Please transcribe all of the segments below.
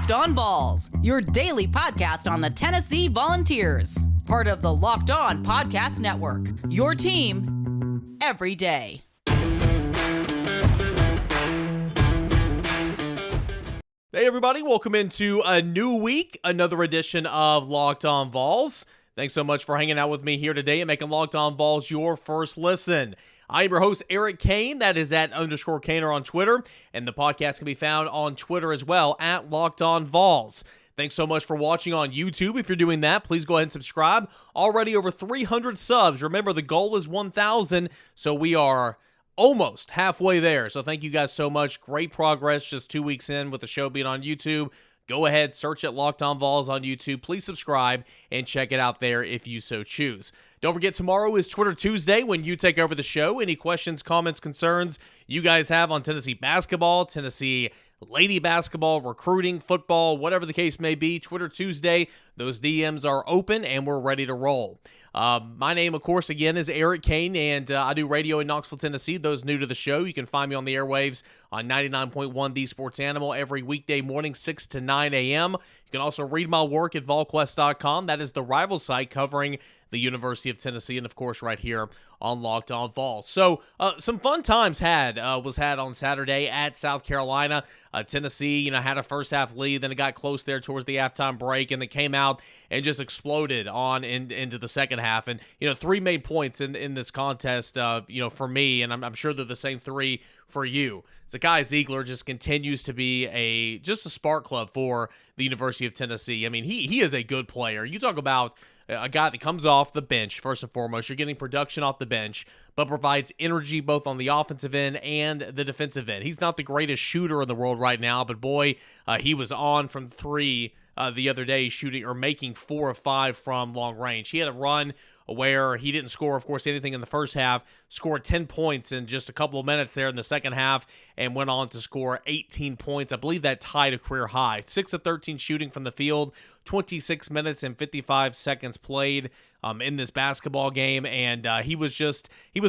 Locked On Vols, your daily podcast on the Tennessee Volunteers. Part of the Locked On Podcast Network, your team every day. Hey everybody, welcome into a new week, another edition of Locked On Vols. Thanks so much for hanging out with me here today and making Locked On Vols your first listen. I am your host, Eric Cain. That is at _Cainer on Twitter, and the podcast can be found on Twitter as well, at Locked On Vols. Thanks so much for watching on YouTube. If you're doing that, please go ahead and subscribe. Already over 300 subs. Remember, the goal is 1,000, so we are almost halfway there. So thank you guys so much. Great progress just 2 weeks in with the show being on YouTube. Go ahead, search at Locked On Vols on YouTube. Please subscribe and check it out there if you so choose. Don't forget, tomorrow is Twitter Tuesday when you take over the show. Any questions, comments, concerns you guys have on Tennessee basketball, Tennessee lady basketball, recruiting, football, whatever the case may be, Twitter Tuesday, those DMs are open and we're ready to roll. My name, of course, again, is Eric Cain, and I do radio in Knoxville, Tennessee. Those new to the show, you can find me on the airwaves on 99.1 The Sports Animal every weekday morning, 6 to 9 a.m. You can also read my work at volquest.com. That is the rival site covering the University of Tennessee, and of course right here on Locked On Vols. So some fun times was had on Saturday at South Carolina. Tennessee, had a first half lead, then it got close there towards the halftime break, and then came out and just exploded on into the second half. And three main points in this contest, for me, and I'm sure they're the same three for you. Zakai Zeigler just continues to be just a spark plug for the University of Tennessee. I mean, he is a good player. You talk about a guy that comes off the bench, first and foremost. You're getting production off the bench, but provides energy both on the offensive end and the defensive end. He's not the greatest shooter in the world right now, but boy, he was on from three the other day, shooting or making 4 of 5 from long range. He had a run where he didn't score, of course, anything in the first half, scored 10 points in just a couple of minutes there in the second half, and went on to score 18 points. I believe that tied a career high. 6 of 13 shooting from the field, 26 minutes and 55 seconds played in this basketball game, and he was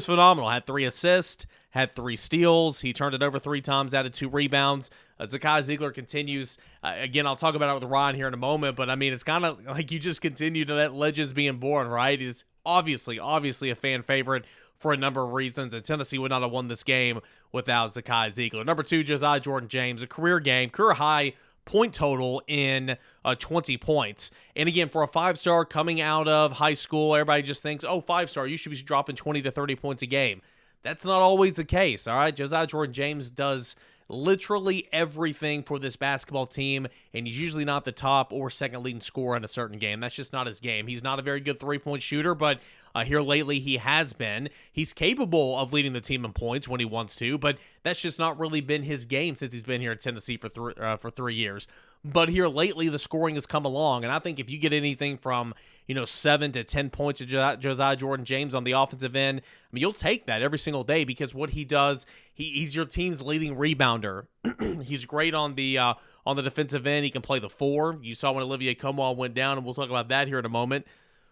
phenomenal. Had 3 assists, had 3 steals. He turned it over 3 times, added 2 rebounds. Zakai Zeigler continues. Again, I'll talk about it with Ryan here in a moment, but I mean, it's kind of like you just continue to let legends being born, right? He's obviously a fan favorite for a number of reasons, and Tennessee would not have won this game without Zakai Zeigler. Number 2, Josiah-Jordan James, a career high point total in 20 points. And again, for a 5-star coming out of high school, everybody just thinks, 5-star, you should be dropping 20 to 30 points a game. That's not always the case, all right? Josiah-Jordan James does literally everything for this basketball team, and he's usually not the top or second leading scorer in a certain game. That's just not his game. He's not a very good three-point shooter, but here lately he has been. He's capable of leading the team in points when he wants to, but that's just not really been his game since he's been here at Tennessee for 3 years. But here lately, the scoring has come along, and I think if you get anything from 7 to 10 points of Josiah-Jordan James on the offensive end, I mean, you'll take that every single day, because what he does, he's your team's leading rebounder. He's great on the defensive end. He can play the 4. You saw when Olivier Comeau went down, and we'll talk about that here in a moment.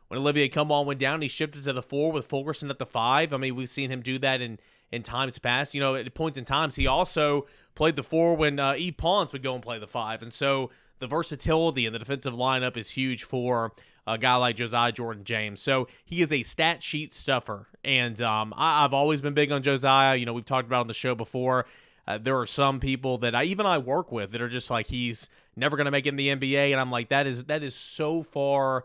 When Olivier Comeau went down, he shifted to the 4 with Fulgerson at the 5. I mean, we've seen him do that in times past. At points in times, he also played the 4 when E. Ponce would go and play the 5. And so the versatility in the defensive lineup is huge for a guy like Josiah-Jordan James. So he is a stat sheet stuffer. And I've always been big on Josiah. We've talked about it on the show before. There are some people that I work with that are just like, he's never going to make it in the NBA. And I'm like, that is so far.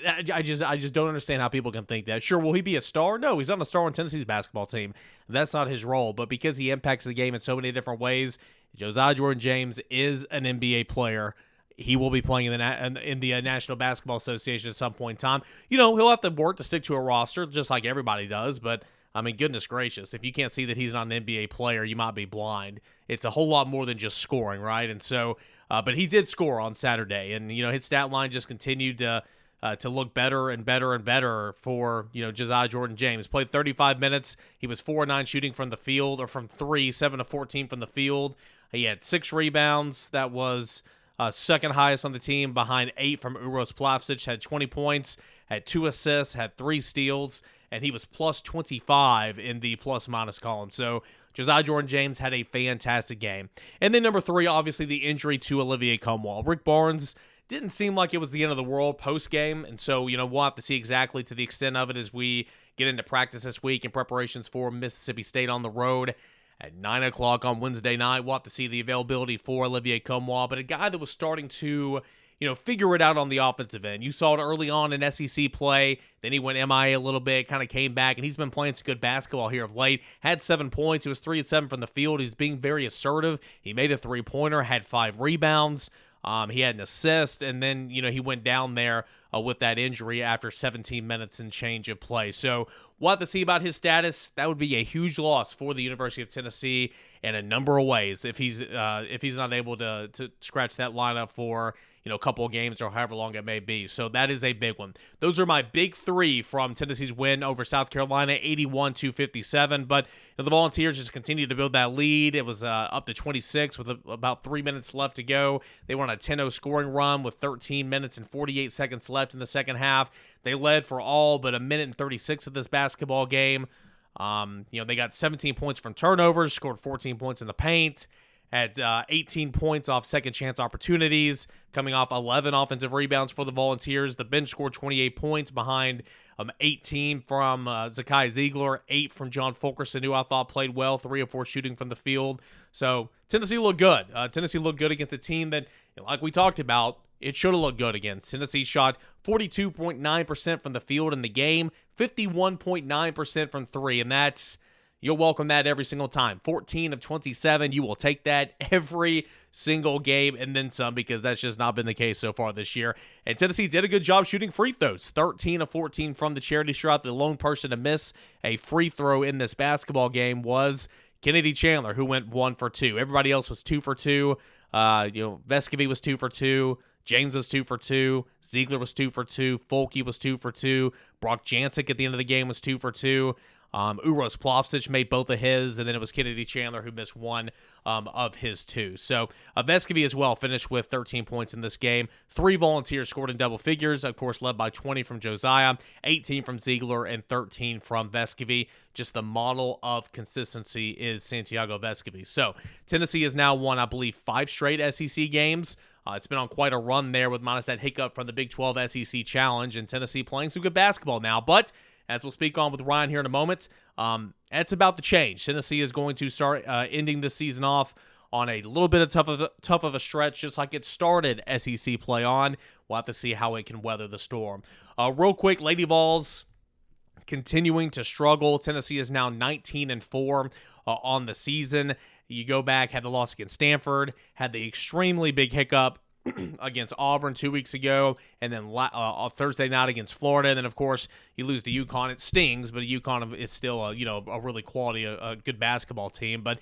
I just don't understand how people can think that. Sure, will he be a star? No, he's not a star on Tennessee's basketball team. That's not his role. But because he impacts the game in so many different ways, Josiah-Jordan James is an NBA player. He will be playing in the National Basketball Association at some point in time. He'll have to work to stick to a roster just like everybody does. But, I mean, goodness gracious, if you can't see that he's not an NBA player, you might be blind. It's a whole lot more than just scoring, right? And so, but he did score on Saturday. And, his stat line just continued to look better and better and better for, Josiah-Jordan James. Played 35 minutes. He was 4-9 shooting from the field, or from 3, 7 of 14 from the field. He had 6 rebounds. That was second highest on the team, behind 8 from Uros Plavsic. Had 20 points, had 2 assists, had 3 steals. and he was plus 25 in the plus-minus column. So Josiah-Jordan James had a fantastic game. And then number 3, obviously the injury to Olivier Cromwell. Rick Barnes didn't seem like it was the end of the world post-game, and so, we'll have to see exactly to the extent of it as we get into practice this week in preparations for Mississippi State on the road at 9 o'clock on Wednesday night. We'll have to see the availability for Olivier Cromwell, but a guy that was starting to, figure it out on the offensive end. You saw it early on in SEC play, then he went MIA a little bit, kind of came back, and he's been playing some good basketball here of late. Had 7 points. He was 3 of 7 from the field. He's being very assertive. He made a three-pointer, had 5 rebounds. He had an assist, and then, he went down there with that injury after 17 minutes and change of play. So we'll have to see about his status. That would be a huge loss for the University of Tennessee in a number of ways if he's not able to scratch that lineup for a couple of games or however long it may be. So that is a big one. Those are my big 3 from Tennessee's win over South Carolina, 81-57. But the Volunteers just continued to build that lead. It was up to 26 with about 3 minutes left to go. They went on a 10-0 scoring run with 13 minutes and 48 seconds left in the second half. They led for all but a minute and 36 of this basketball game. They got 17 points from turnovers, scored 14 points in the paint, had 18 points off second chance opportunities, coming off 11 offensive rebounds for the Volunteers. The bench scored 28 points behind 18 from Zakai Zeigler, 8 from John Fulkerson, who I thought played well, 3 of 4 shooting from the field. So Tennessee looked good. Tennessee looked good against a team that, like we talked about, it should have looked good against. Tennessee shot 42.9% from the field in the game, 51.9% from 3, and that's, you'll welcome that every single time. 14 of 27, you will take that every single game and then some, because that's just not been the case so far this year. And Tennessee did a good job shooting free throws. 13 of 14 from the charity stripe. The lone person to miss a free throw in this basketball game was Kennedy Chandler, who went 1 for 2. Everybody else was 2 for 2. Vescovy was 2 for 2. James was 2 for 2. Zeigler was 2 for 2. Folke was 2 for 2. Brock Jancic at the end of the game was 2 for 2. Uros Plavsic made both of his, and then it was Kennedy Chandler who missed 1 of his 2. So Vescovy as well finished with 13 points in this game. 3 Volunteers scored in double figures, of course led by 20 from Josiah, 18 from Zeigler, and 13 from Vescovy. Just the model of consistency is Santiago Vescovy. So Tennessee has now won, I believe, 5 straight SEC games. It's been on quite a run there with minus that hiccup from the Big 12 SEC Challenge, and Tennessee playing some good basketball now. But as we'll speak on with Ryan here in a moment, that's about to change. Tennessee is going to start ending this season off on a little bit of tough of a stretch, just like it started SEC play on. We'll have to see how it can weather the storm. Real quick, Lady Vols continuing to struggle. Tennessee is now 19-4 on the season. You go back, had the loss against Stanford, had the extremely big hiccup against Auburn 2 weeks ago, and then Thursday night against Florida, and then of course you lose to UConn. It stings, but UConn is still a really quality, a good basketball team. But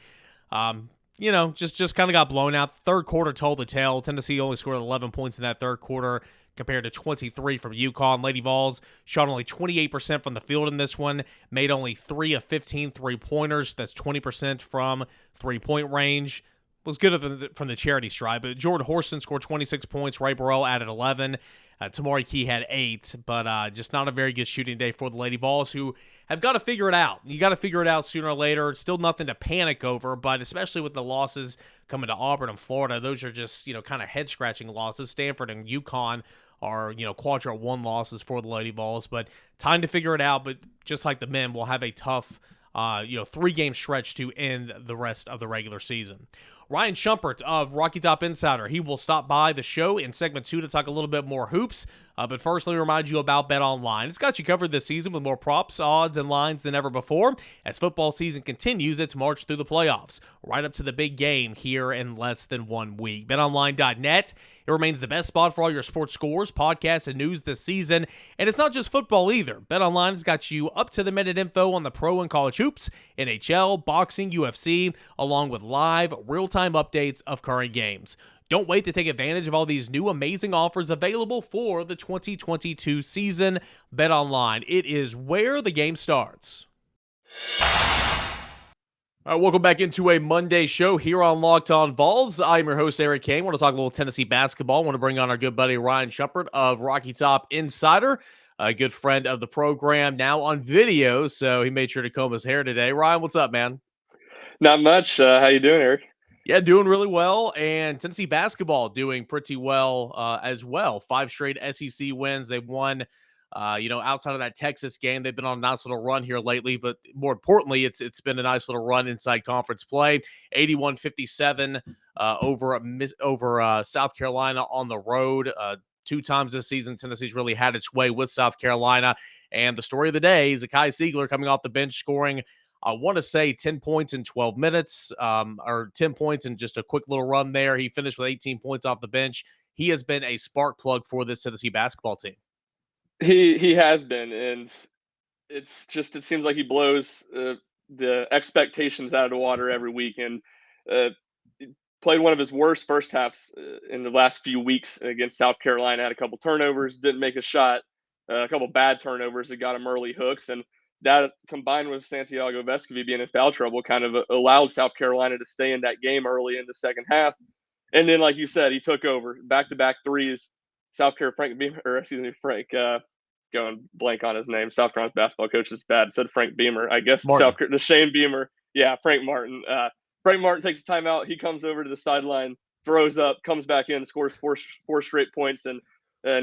just kind of got blown out. Third quarter told the tale. Tennessee only scored 11 points in that third quarter compared to 23 from UConn. Lady Vols shot only 28% from the field in this one, made only 3 of 15 three-pointers. That's 20% from three-point range. Was good from the charity stripe, but Jordan Horston scored 26 points. Ray Burrell added 11. Tamari Key had 8, but just not a very good shooting day for the Lady Vols, who have got to figure it out. You got to figure it out sooner or later. Still nothing to panic over, but especially with the losses coming to Auburn and Florida, those are just kind of head-scratching losses. Stanford and UConn are quadrant 1 losses for the Lady Vols, but time to figure it out. But just like the men, will have a tough 3-game stretch to end the rest of the regular season. Ryan Schumpert of Rocky Top Insider, he will stop by the show in segment 2 to talk a little bit more hoops. But first, let me remind you about BetOnline. It's got you covered this season with more props, odds, and lines than ever before. As football season continues its march through the playoffs, right up to the big game here in less than 1 week. BetOnline.net, it remains the best spot for all your sports scores, podcasts, and news this season. And it's not just football either. BetOnline has got you up-to-the-minute info on the pro and college hoops, NHL, boxing, UFC, along with live, real-time updates of current games. Don't wait to take advantage of all these new amazing offers available for the 2022 season. BetOnline, it is where the game starts. All right, welcome back into a Monday show here on Locked On Vols. I'm your host, Eric Cain. I want to talk a little Tennessee basketball. I want to bring on our good buddy Ryan Schumpert of Rocky Top Insider. a good friend of the program, now on video, so he made sure to comb his hair today. Ryan, what's up, man? Not much. How you doing, Eric? Yeah, doing really well, and Tennessee basketball doing pretty well as well. 5 straight SEC wins. They've won, outside of that Texas game, they've been on a nice little run here lately. But more importantly, it's been a nice little run inside conference play. 81-57 over South Carolina on the road. 2 times this season, Tennessee's really had its way with South Carolina. And the story of the day is Zakai Zeigler coming off the bench, scoring I want to say 10 points in 12 minutes, or 10 points in just a quick little run there. He finished with 18 points off the bench. He has been a spark plug for this Tennessee basketball team. He has been, and it seems like he blows the expectations out of the water every week. And played one of his worst first halves in the last few weeks against South Carolina. Had a couple turnovers, didn't make a shot, a couple bad turnovers that got him early hooks, and that combined with Santiago Vescovi being in foul trouble kind of allowed South Carolina to stay in that game early in the second half. And then, like you said, he took over back-to-back threes. Going blank on his name. South Carolina's basketball coach is bad. Said Frank Beamer, I guess. The Shane Beamer. Yeah, Frank Martin. Frank Martin takes a timeout. He comes over to the sideline, throws up, comes back in, scores four straight points, and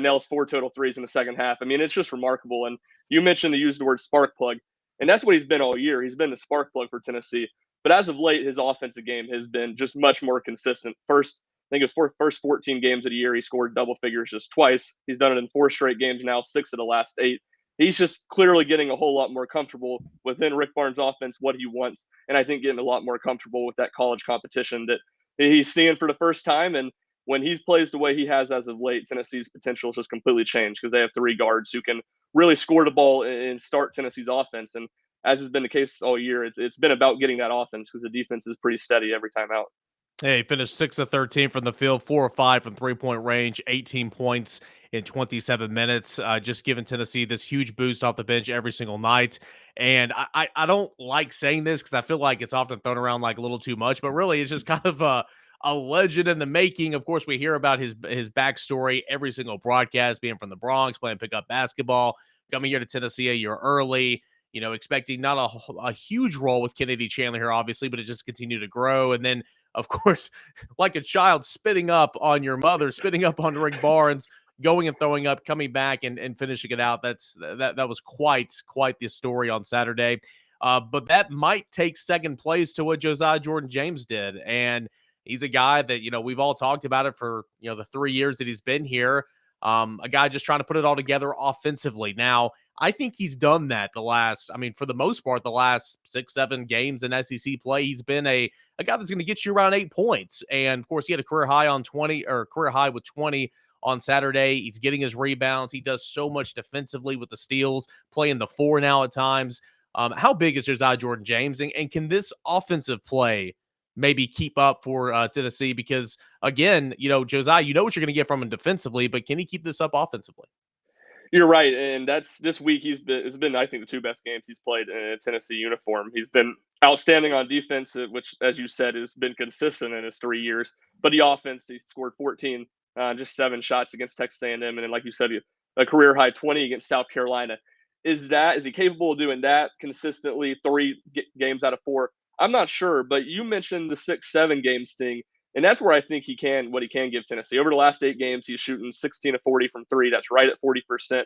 nails 4 total threes in the second half. I mean, it's just remarkable. And you mentioned to use the word spark plug, and that's what he's been all year. He's been the spark plug for Tennessee. But as of late, his offensive game has been just much more consistent. I think it was first 14 games of the year, he scored double figures just twice. He's done it in 4 straight games now, 6 of the last 8. He's just clearly getting a whole lot more comfortable within Rick Barnes' offense, what he wants, and I think getting a lot more comfortable with that college competition that he's seeing for the first time. And when he plays the way he has as of late, Tennessee's potential has just completely changed because they have 3 guards who can really score the ball and start Tennessee's offense. And as has been the case all year, it's been about getting that offense because the defense is pretty steady every time out. Hey, he finished 6 of 13 from the field, 4 of 5 from three-point range, 18 points in 27 minutes, just giving Tennessee this huge boost off the bench every single night. And I don't like saying this because I feel like it's often thrown around like a little too much, but really it's just kind of a legend in the making. Of course, we hear about his backstory every single broadcast, being from the Bronx, playing pickup basketball, coming here to Tennessee a year early, expecting not a huge role with Kennedy Chandler here, obviously, but it just continued to grow. And then, of course, like a child spitting up on your mother, spitting up on Rick Barnes, going and throwing up, coming back and finishing it out. That was quite the story on Saturday. But that might take second place to what Josiah-Jordan James did. And he's a guy that, we've all talked about it for, the 3 years that he's been here. A guy just trying to put it all together offensively. Now, I think he's done that for the most part, the last 6-7 games in SEC play. He's been a guy that's going to get you around 8 points. And of course, he had a career high with 20 on Saturday. He's getting his rebounds. He does so much defensively with the steals, playing the 4 now at times. How big is Josiah-Jordan James? And can this offensive play maybe keep up for Tennessee? Because again, Josiah, what you're going to get from him defensively, but can he keep this up offensively? You're right, and that's this week. It's been I think the 2 best games he's played in a Tennessee uniform. He's been outstanding on defense, which, as you said, has been consistent in his 3 years. But the offense, he scored 14, just 7 shots against Texas A&M, and then, like you said, a career high 20 against South Carolina. Is he capable of doing that consistently 3 games out of 4? I'm not sure, but you mentioned the 6-7 games thing. And that's where I think he can give Tennessee. Over the last 8 games, he's shooting 16 of 40 from 3. That's right at 40%.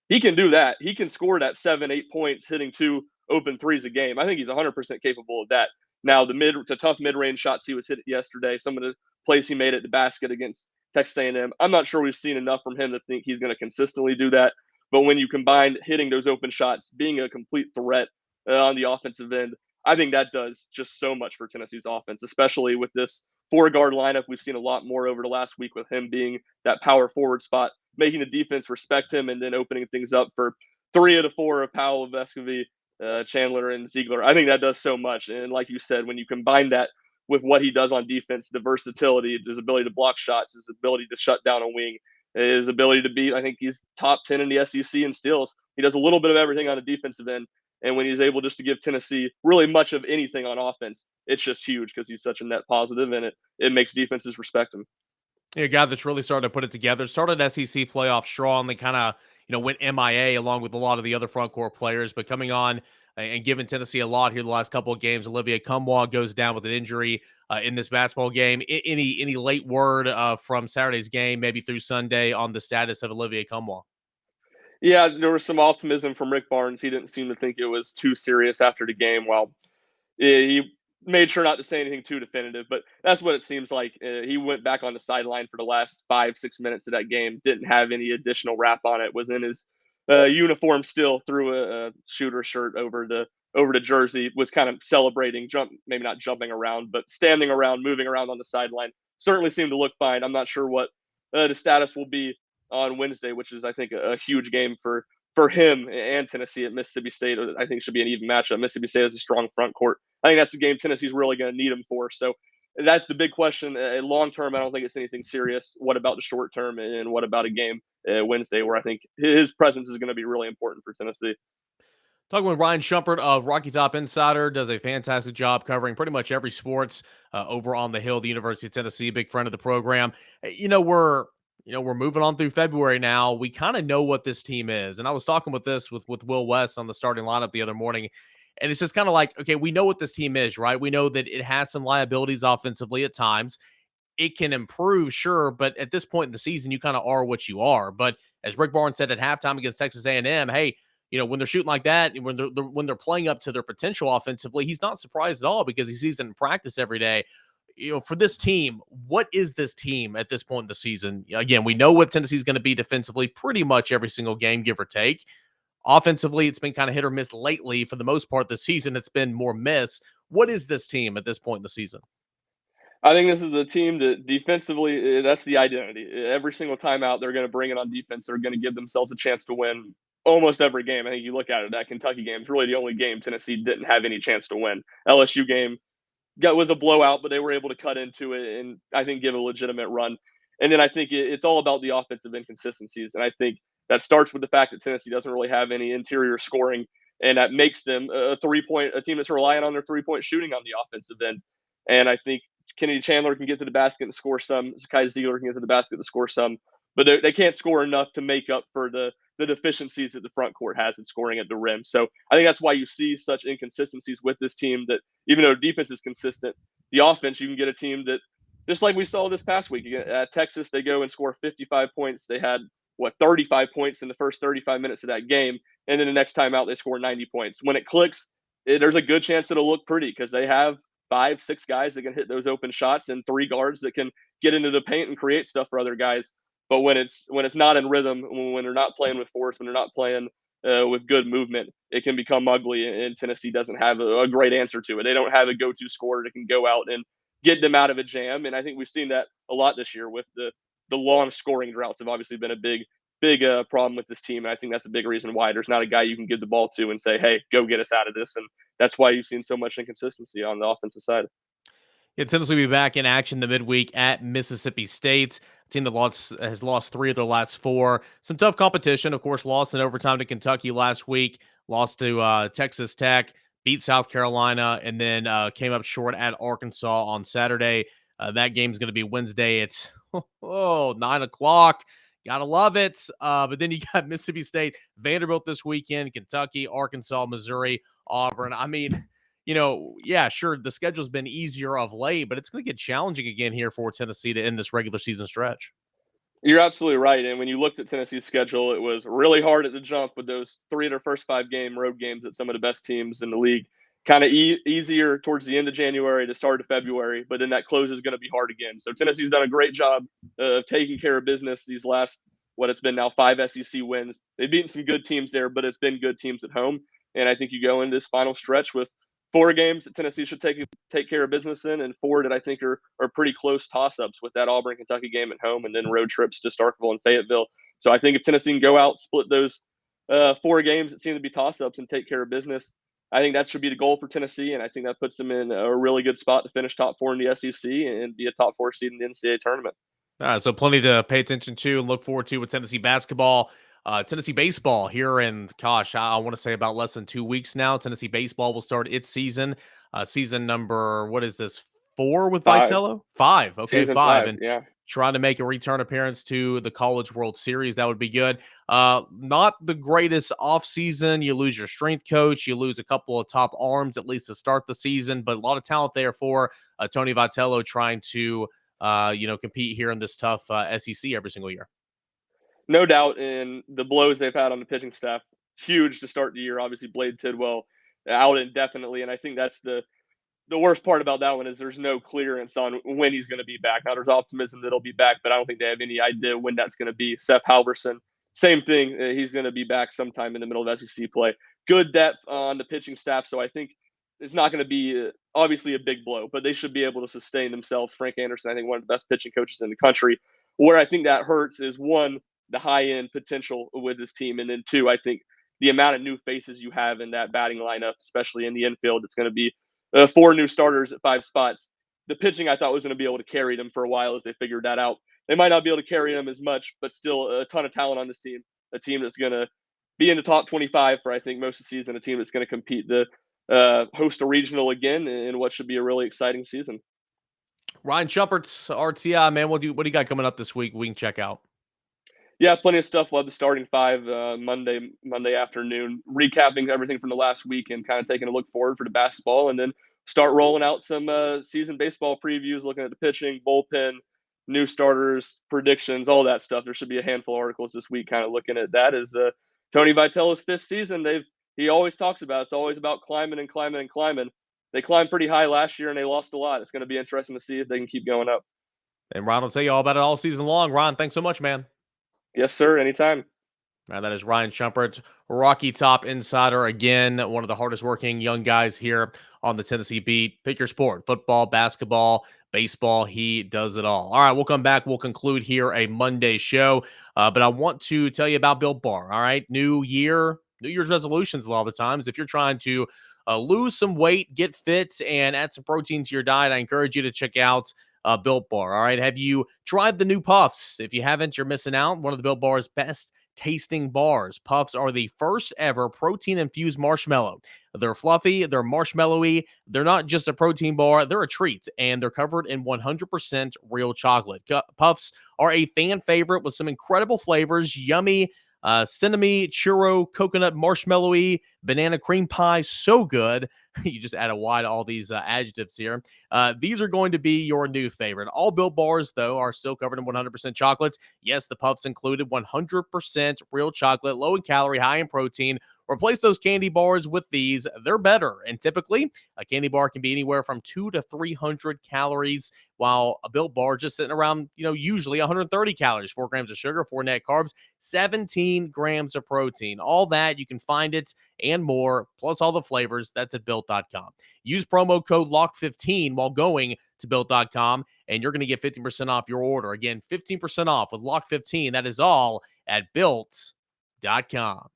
He can do that. He can score that 7-8 points, hitting 2 open threes a game. I think he's 100% capable of that. Now, the tough mid-range shots he was hit yesterday, some of the plays he made at the basket against Texas A&M, I'm not sure we've seen enough from him to think he's going to consistently do that. But when you combine hitting those open shots, being a complete threat on the offensive end, I think that does just so much for Tennessee's offense, especially with this 4-guard lineup. We've seen a lot more over the last week with him being that power forward spot, making the defense respect him, and then opening things up for 3 of the 4 of Powell, Vescovi, Chandler, and Zeigler. I think that does so much. And like you said, when you combine that with what he does on defense, the versatility, his ability to block shots, his ability to shut down a wing, his ability to be, I think he's top 10 in the SEC in steals. He does a little bit of everything on the defensive end. And when he's able just to give Tennessee really much of anything on offense, it's just huge because he's such a net positive, and it makes defenses respect him. A guy that's really started to put it together. Started SEC playoff strong. They kind of, went MIA along with a lot of the other front court players, but coming on and giving Tennessee a lot here the last couple of games. Olivier Nkamhoua goes down with an injury in this basketball game. Any late word from Saturday's game, maybe through Sunday, on the status of Olivier Nkamhoua? Yeah, there was some optimism from Rick Barnes. He didn't seem to think it was too serious after the game. While he made sure not to say anything too definitive, but that's what it seems like. He went back on the sideline for the last 5-6 minutes of that game. Didn't have any additional wrap on it. Was in his uniform still. Threw a shooter shirt over the jersey. Was kind of celebrating, maybe not jumping around, but standing around, moving around on the sideline. Certainly seemed to look fine. I'm not sure what the status will be on Wednesday, which is I think a huge game for him and Tennessee at Mississippi State. I think it should be an even matchup. Mississippi State has a strong front court. I think that's the game Tennessee's really going to need him for. So that's the big question. Long term, I don't think it's anything serious. What about the short term, and what about a game Wednesday where I think his presence is going to be really important for Tennessee? Talking with Ryan Schumpert of Rocky Top Insider, does a fantastic job covering pretty much every sports over on the Hill, the University of Tennessee, big friend of the program. We're moving on through February now. We kind of know what this team is, and I was talking with Will West on the starting lineup the other morning, and it's just kind of like, okay, we know what this team is, right? We know that it has some liabilities offensively at times. It can improve, sure, but at this point in the season, you kind of are what you are. But as Rick Barnes said at halftime against Texas A&M, hey, when they're shooting like that, and when they're playing up to their potential offensively, he's not surprised at all because he sees it in practice every day. For this team, what is this team at this point in the season? Again, we know what Tennessee's going to be defensively pretty much every single game, give or take. Offensively, it's been kind of hit or miss lately. For the most part this season, it's been more miss. What is this team at this point in the season? I think this is the team that defensively, that's the identity. Every single time out, they're going to bring it on defense. They're going to give themselves a chance to win almost every game. I think you look at it, that Kentucky game is really the only game Tennessee didn't have any chance to win. LSU game was a blowout, but they were able to cut into it and I think give a legitimate run. And then I think it's all about the offensive inconsistencies. And I think that starts with the fact that Tennessee doesn't really have any interior scoring, and that makes them a team that's relying on their 3-point shooting on the offensive end. And I think Kennedy Chandler can get to the basket and score some. Zakai Zeigler can get to the basket to score some, but they can't score enough to make up for the deficiencies that the front court has in scoring at the rim. So I think that's why you see such inconsistencies with this team, that even though defense is consistent, the offense, you can get a team that, just like we saw this past week at Texas, they go and score 55 points. They had, 35 points in the first 35 minutes of that game. And then the next time out, they score 90 points. When it clicks, there's a good chance it'll look pretty because they have 5-6 guys that can hit those open shots and 3 guards that can get into the paint and create stuff for other guys. But when it's not in rhythm, when they're not playing with force, when they're not playing with good movement, it can become ugly. And Tennessee doesn't have a great answer to it. They don't have a go-to scorer that can go out and get them out of a jam. And I think we've seen that a lot this year with the long scoring droughts have obviously been a big problem with this team. And I think that's a big reason why there's not a guy you can give the ball to and say, hey, go get us out of this. And that's why you've seen so much inconsistency on the offensive side. Yeah, Tennessee will be back in action the midweek at Mississippi State. A team that has lost 3 of their last 4. Some tough competition, of course. Lost in overtime to Kentucky last week. Lost to Texas Tech. Beat South Carolina, and then came up short at Arkansas on Saturday. That game's going to be Wednesday at 9 o'clock. Gotta love it. But then you got Mississippi State, Vanderbilt this weekend, Kentucky, Arkansas, Missouri, Auburn. I mean, yeah, sure, the schedule's been easier of late, but it's going to get challenging again here for Tennessee to end this regular season stretch. You're absolutely right. And when you looked at Tennessee's schedule, it was really hard at the jump with those 3 of their first 5 road games at some of the best teams in the league. Kind of easier towards the end of January to start of February, but then that close is going to be hard again. So Tennessee's done a great job of taking care of business these last, it's been now 5 SEC wins. They've beaten some good teams there, but it's been good teams at home. And I think you go into this final stretch with 4 games that Tennessee should take care of business in, and 4 that I think are pretty close toss-ups with that Auburn Kentucky game at home, and then road trips to Starkville and Fayetteville. So I think if Tennessee can go out, split those 4 games that seem to be toss-ups and take care of business, I think that should be the goal for Tennessee, and I think that puts them in a really good spot to finish top 4 in the SEC and be a top 4 seed in the NCAA tournament. So plenty to pay attention to and look forward to with Tennessee basketball. Tennessee baseball here in, I want to say about less than 2 weeks now. Tennessee baseball will start its season. Season number, what is this, 4 with Five. Vitello? 5. Okay, Season 5. 5, And yeah. trying to make a return appearance to the College World Series. That would be good. Not the greatest offseason. You lose your strength coach. You lose a couple of top arms, at least to start the season, but a lot of talent there for Tony Vitello trying to, compete here in this tough SEC every single year. No doubt, in the blows they've had on the pitching staff, huge to start the year. Obviously, Blade Tidwell out indefinitely, and I think that's the worst part about that one is there's no clearance on when he's going to be back. Now, there's optimism that he'll be back, but I don't think they have any idea when that's going to be. Seth Halverson, same thing. He's going to be back sometime in the middle of SEC play. Good depth on the pitching staff, so I think it's not going to be obviously a big blow, but they should be able to sustain themselves. Frank Anderson, I think, one of the best pitching coaches in the country. Where I think that hurts is, one, the high-end potential with this team, and then two, I think the amount of new faces you have in that batting lineup, especially in the infield. It's going to be 4 new starters at 5 spots. The pitching I thought was going to be able to carry them for a while as they figured that out. They might not be able to carry them as much, but still a ton of talent on this team. A team that's going to be in the top 25 for, I think, most of the season. A team that's going to compete to host a regional again in what should be a really exciting season. Ryan Schumpert's RTI, man. What do you got coming up this week we can check out? Yeah, plenty of stuff. We'll have the starting 5 Monday afternoon, recapping everything from the last week and kind of taking a look forward for the basketball, and then start rolling out some season baseball previews, looking at the pitching, bullpen, new starters, predictions, all that stuff. There should be a handful of articles this week kind of looking at that as the Tony Vitello's 5th season. He always talks about it's always about climbing and climbing and climbing. They climbed pretty high last year and they lost a lot. It's going to be interesting to see if they can keep going up. And Ron will tell you all about it all season long. Ron, thanks so much, man. Yes, sir. Anytime. That is Ryan Schumpert, Rocky Top Insider. Again, one of the hardest working young guys here on the Tennessee beat. Pick your sport, football, basketball, baseball. He does it all. All right, we'll come back. We'll conclude here a Monday show. But I want to tell you about Built Bar. All right, New Year's resolutions a lot of the times. If you're trying to lose some weight, get fit, and add some protein to your diet, I encourage you to check out Built Bar. All right, have you tried the new Puffs? If you haven't, you're missing out. One of the Built Bar's best tasting bars. Puffs are the first ever protein infused marshmallow. They're fluffy, they're marshmallowy, they're not just a protein bar, they're a treat, and they're covered in 100% real chocolate. Puffs are a fan favorite with some incredible flavors: yummy cinnamon, churro, coconut, marshmallowy, banana cream pie. So good. You just add a Y to all these adjectives here. These are going to be your new favorite. All Built Bars, though, are still covered in 100% chocolates. Yes, the Puffs included 100% real chocolate, low in calorie, high in protein. Replace those candy bars with these. They're better. And typically, a candy bar can be anywhere from 200 to 300 calories, while a Built Bar just sitting around, usually 130 calories, 4 grams of sugar, 4 net carbs, 17 grams of protein. All that, you can find it and more, plus all the flavors. That's at Built.com. Use promo code LOCK15 while going to Built.com, and you're going to get 15% off your order. Again, 15% off with LOCK15. That is all at Built.com.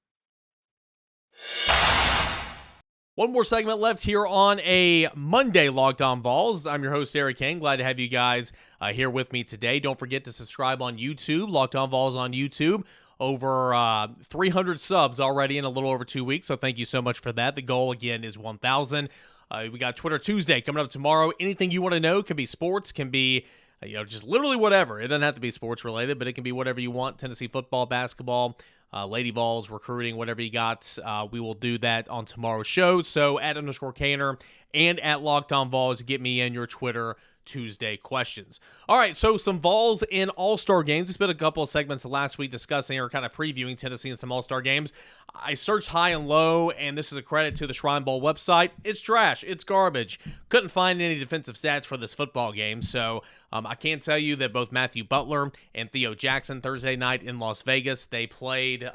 One more segment left here on a Monday Locked On Vols. I'm your host, Eric Cain. Glad to have you guys here with me today. Don't forget to subscribe on YouTube. Locked On Vols on YouTube. Over 300 subs already in a little over 2 weeks, so thank you so much for that. The goal, again, is 1,000. We got Twitter Tuesday coming up tomorrow. Anything you want to know, can be sports, can be just literally whatever. It doesn't have to be sports related, but it can be whatever you want. Tennessee football, basketball, Lady Vols, recruiting, whatever you got. We will do that on tomorrow's show. So at _Cainer and at Locked On Vols, get me in your Twitter Tuesday questions. All right, so some Vols in All-Star games. It's been a couple of segments last week discussing or kind of previewing Tennessee in some All-Star games. I searched high and low, and this is a credit to the Shrine Bowl website. It's trash. It's garbage. Couldn't find any defensive stats for this football game, so I can tell you that both Matthew Butler and Theo Jackson Thursday night in Las Vegas, they played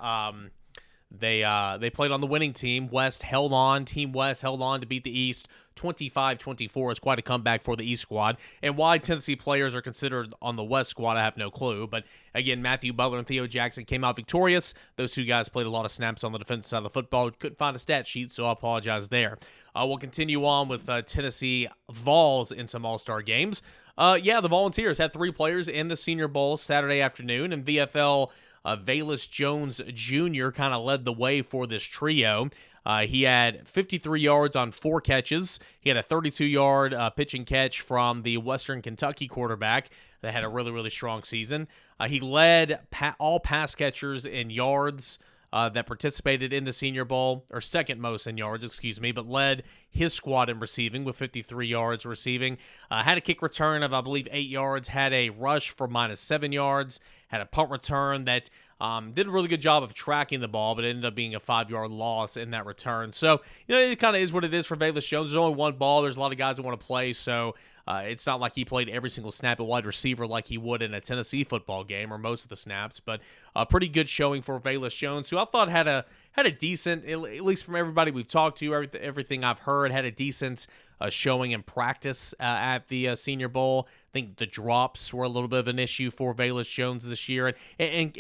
They played on the winning team. Team West held on to beat the East 25-24. It's quite a comeback for the East squad. And why Tennessee players are considered on the West squad, I have no clue. But again, Matthew Butler and Theo Jackson came out victorious. Those two guys played a lot of snaps on the defensive side of the football. Couldn't find a stat sheet, so I apologize there. We'll continue on with Tennessee Vols in some All-Star games. The Volunteers had 3 players in the Senior Bowl Saturday afternoon, and VFL Velus Jones Jr. kind of led the way for this trio. He had 53 yards on 4 catches. He had a 32-yard pitch and catch from the Western Kentucky quarterback that had a really, really strong season. He led all pass catchers in yards that participated in the Senior Bowl, or second most in yards, but led his squad in receiving with 53 yards receiving. Had a kick return of, I believe, 8 yards, had a rush for -7 yards, had a punt return that did a really good job of tracking the ball, but it ended up being a 5-yard loss in that return. So, it kind of is what it is for Velus Jones. There's only one ball. There's a lot of guys that want to play, so it's not like he played every single snap at wide receiver like he would in a Tennessee football game, or most of the snaps, but a pretty good showing for Velus Jones, who I thought had a decent, at least from everybody we've talked to, everything I've heard, had a decent showing in practice at the Senior Bowl. I think the drops were a little bit of an issue for Velus Jones this year, and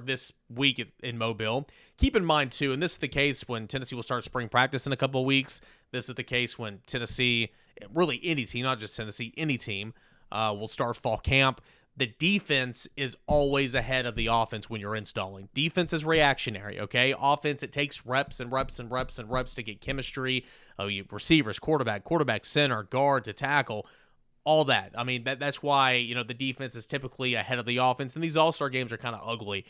this week in Mobile. Keep in mind too, and this is the case when Tennessee will start spring practice in a couple of weeks. This is the case when Tennessee, really any team, not just Tennessee, any team will start fall camp. The defense is always ahead of the offense when you're installing. Defense is reactionary, okay? Offense, it takes reps and reps and reps and reps to get chemistry. Receivers, quarterback, center, guard to tackle, all that. I mean, that's why, the defense is typically ahead of the offense, and these all-star games are kind of ugly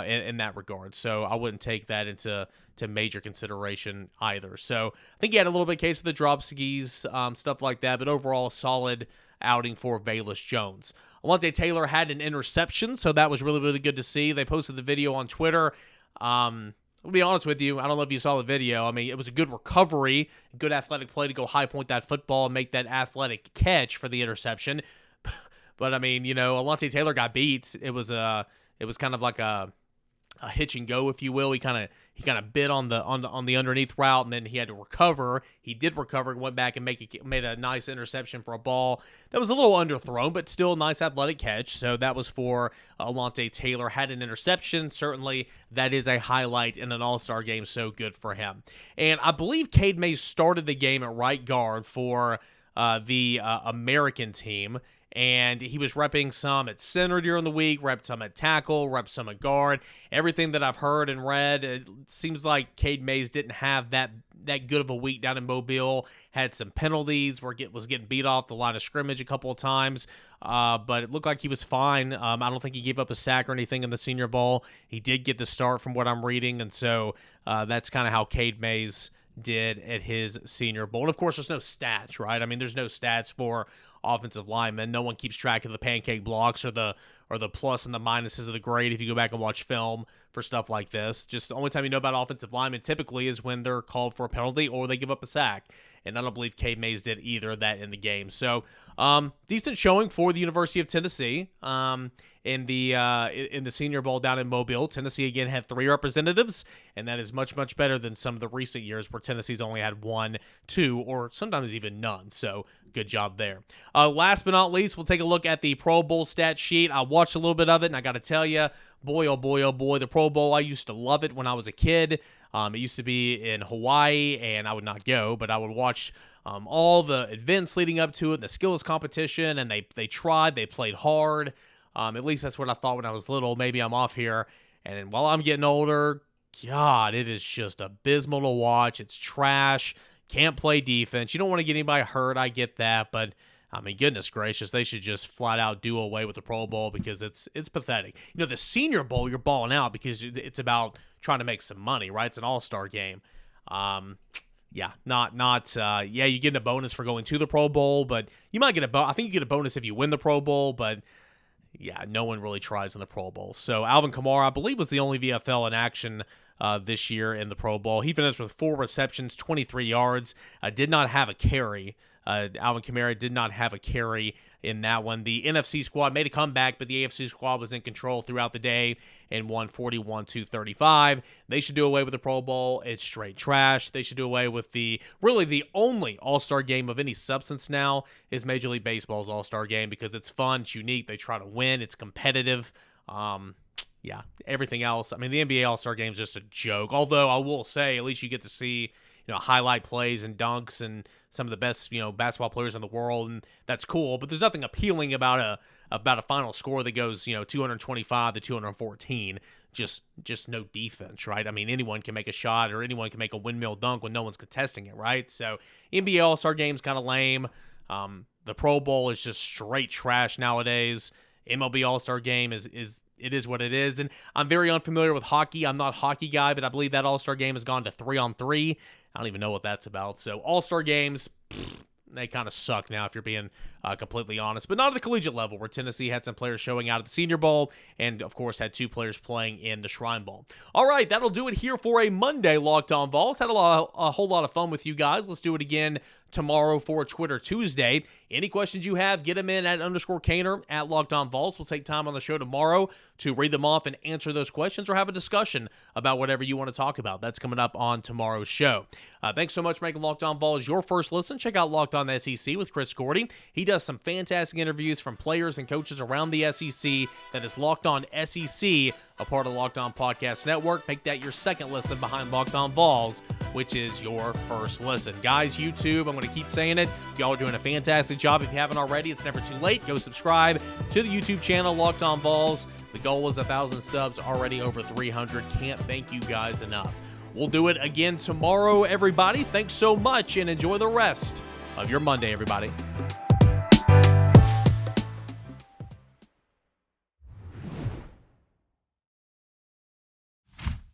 in that regard. So I wouldn't take that into major consideration either. So I think he had a little bit of case of the drop skis, stuff like that, but overall, solid outing for Velus Jones. Alontae Taylor had an interception, so that was really, really good to see. They posted the video on Twitter. I'll be honest with you, I don't know if you saw the video. I mean, it was a good recovery, good athletic play to go high point that football and make that athletic catch for the interception. But I mean, Alontae Taylor got beat. It was kind of like a hitch and go, if you will. He kind of bit on the underneath route, and then he had to recover. He did recover, went back and made a nice interception for a ball that was a little underthrown, but still a nice athletic catch. So that was for Alontae Taylor. Had an interception. Certainly, that is a highlight in an all-star game. So good for him. And I believe Cade Mays started the game at right guard for the American team. And he was repping some at center during the week, repped some at tackle, repped some at guard. Everything that I've heard and read, it seems like Cade Mays didn't have that good of a week down in Mobile. Had some penalties, was getting beat off the line of scrimmage a couple of times, but it looked like he was fine. I don't think he gave up a sack or anything in the Senior Bowl. He did get the start from what I'm reading, and so that's kind of how Cade Mays did at his Senior Bowl. And of course, there's no stats, right? I mean, there's no stats for offensive linemen. No one keeps track of the pancake blocks or the plus and the minuses of the grade if you go back and watch film for stuff like this. Just the only time you know about offensive linemen typically is when they're called for a penalty or they give up a sack. And I don't believe Cade Mays did either of that in the game. So, decent showing for the University of Tennessee in the Senior Bowl down in Mobile. Tennessee, again, had 3 representatives, and that is much, much better than some of the recent years where Tennessee's only had 1, 2, or sometimes even none. So, good job there. Last but not least, we'll take a look at the Pro Bowl stat sheet. I watched a little bit of it, and I got to tell you, boy, oh boy, oh boy, the Pro Bowl, I used to love it when I was a kid. It used to be in Hawaii, and I would not go, but I would watch all the events leading up to it, the skills competition, and they played hard. At least that's what I thought when I was little. Maybe I'm off here. And while I'm getting older, God, it is just abysmal to watch. It's trash. Can't play defense. You don't want to get anybody hurt. I get that, but I mean, goodness gracious, they should just flat out do away with the Pro Bowl because it's pathetic. The Senior Bowl, you're balling out because it's about trying to make some money, right? It's an all-star game. You get a bonus for going to the Pro Bowl, but you might get I think you get a bonus if you win the Pro Bowl, but yeah, no one really tries in the Pro Bowl. So Alvin Kamara, I believe, was the only VFL in action this year in the Pro Bowl. He finished with 4 receptions, 23 yards, did not have a carry. Alvin Kamara did not have a carry in that one. The NFC squad made a comeback, but the AFC squad was in control throughout the day and won 41-35. They should do away with the Pro Bowl. It's straight trash. They should do away with the only All-Star game of any substance now is Major League Baseball's All-Star game because it's fun, it's unique, they try to win, it's competitive. Everything else, I mean, the NBA All-Star game is just a joke. Although I will say, at least you get to see highlight plays and dunks and some of the best, basketball players in the world, and that's cool. But there's nothing appealing about a final score that goes, 225 to 214. just no defense, right? I mean, anyone can make a shot or anyone can make a windmill dunk when no one's contesting it, right? So NBA All-Star Game's kind of lame. The Pro Bowl is just straight trash nowadays. MLB All-Star Game is what it is. And I'm very unfamiliar with hockey. I'm not a hockey guy, but I believe that All-Star Game has gone to 3-on-3. I don't even know what that's about. So All-Star Games, they kind of suck now if you're being completely honest. But not at the collegiate level, where Tennessee had some players showing out at the Senior Bowl and, of course, had 2 players playing in the Shrine Bowl. All right, that'll do it here for a Monday Locked On Vols. Had a whole lot of fun with you guys. Let's do it again tomorrow for Twitter Tuesday. Any questions you have, get them in at _Cainer at Locked On Vols. We'll take time on the show tomorrow to read them off and answer those questions or have a discussion about whatever you want to talk about. That's coming up on tomorrow's show. Thanks so much for making Locked On Vols your first listen. Check out Locked On SEC with Chris Gordy. He does some fantastic interviews from players and coaches around the SEC. That is Locked On SEC, a part of the Locked On Podcast Network. Make that your second listen behind Locked On Vols, which is your first listen. Guys, YouTube, I'm going to keep saying it. Y'all are doing a fantastic job. If you haven't already, it's never too late. Go subscribe to the YouTube channel, Locked On Vols. The goal is 1,000 subs, already over 300. Can't thank you guys enough. We'll do it again tomorrow, everybody. Thanks so much, and enjoy the rest of your Monday, everybody.